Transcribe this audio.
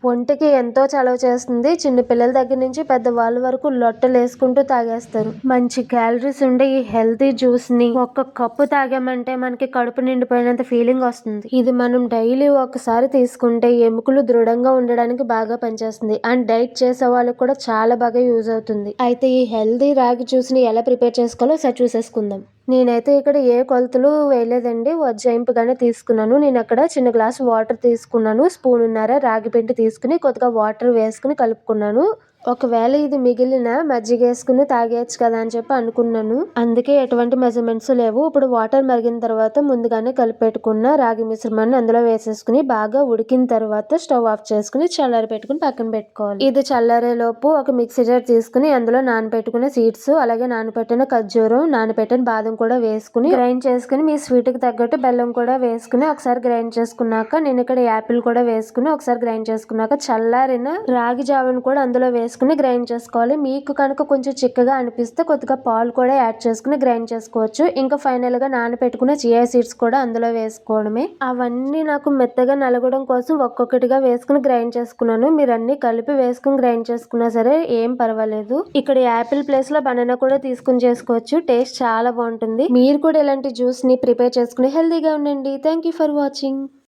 ఒంటికి ఎంతో చలవ చేస్తుంది. చిన్న పిల్లల దగ్గర నుంచి పెద్దవాళ్ళ వరకు లొట్టలేసుకుంటూ తాగేస్తారు. మంచి క్యాలరీస్ ఉండే ఈ హెల్తీ జ్యూస్ ని ఒక్క కప్పు తాగామంటే మనకి కడుపు నిండిపోయినంత ఫీలింగ్ వస్తుంది. ఇది మనం డైలీ ఒకసారి తీసుకుంటే ఎముకలు దృఢంగా ఉండడానికి బాగా పనిచేస్తుంది. అండ్ డైట్ చేసే వాళ్ళకి కూడా చాలా బాగా యూజ్ అవుతుంది. అయితే ఈ హెల్తీ రాగి జ్యూస్ ని ఎలా ప్రిపేర్ చేసుకోవాలో ఒకసారి చూసేసుకుందాం. నేనైతే ఇక్కడ ఏ కొలతలు వేయలేదండి. ఉజ్జాయింపుగానే తీసుకున్నాను. నేను అక్కడ చిన్న గ్లాసు వాటర్ తీసుకున్నాను. స్పూనున్నర రాగి పిండి తీసుకుని కొద్దిగా వాటర్ వేసుకుని కలుపుకున్నాను. ఒకవేళ ఇది మిగిలిన మజ్జిగ వేసుకుని తాగేయచ్చు కదా అని చెప్పి అనుకున్నాను. అందుకే ఎటువంటి మెజర్మెంట్స్ లేవు. ఇప్పుడు వాటర్ మరిగిన తర్వాత ముందుగానే కలిపెట్టుకున్న రాగి మిశ్రమాన్ని అందులో వేసేసుకుని బాగా ఉడికిన తర్వాత స్టవ్ ఆఫ్ చేసుకుని చల్లారి పెట్టుకుని పక్కన పెట్టుకోవాలి. ఇది చల్లారే లోపు ఒక మిక్సీ జార్ తీసుకుని అందులో నానబెట్టుకున్న సీడ్స్, అలాగే నానబెట్టిన ఖర్జూరం, నానబెట్టిన బాదం కూడా వేసుకుని గ్రైండ్ చేసుకుని మీ స్వీట్ కి తగ్గట్టు బెల్లం కూడా వేసుకుని ఒకసారి గ్రైండ్ చేసుకున్నాక నేను ఇక్కడ యాపిల్ కూడా వేసుకుని ఒకసారి గ్రైండ్ చేసుకున్నాక చల్లారిన రాగి జావను కూడా అందులో వేసుకుని గ్రైండ్ చేసుకోవాలి. మీకు కనుక కొంచెం చిక్కగా అనిపిస్తే కొద్దిగా పాలు కూడా యాడ్ చేసుకుని గ్రైండ్ చేసుకోవచ్చు. ఇంకా ఫైనల్ గా నానబెట్టుకున్న చియా సీడ్స్ కూడా అందులో వేసుకోవడమే. అవన్నీ నాకు మెత్తగా నలగడం కోసం ఒక్కొక్కటిగా వేసుకుని గ్రైండ్ చేసుకున్నాను. మీరు అన్ని కలిపి వేసుకుని గ్రైండ్ చేసుకున్నా సరే ఏం పర్వాలేదు. ఇక్కడ యాపిల్ ప్లేస్ లో బనానా కూడా తీసుకుని చేసుకోవచ్చు. టేస్ట్ చాలా బాగుంటుంది. మీరు కూడా ఇలాంటి జ్యూస్ ని ప్రిపేర్ చేసుకుని హెల్తీగా ఉండండి. Thank you for watching.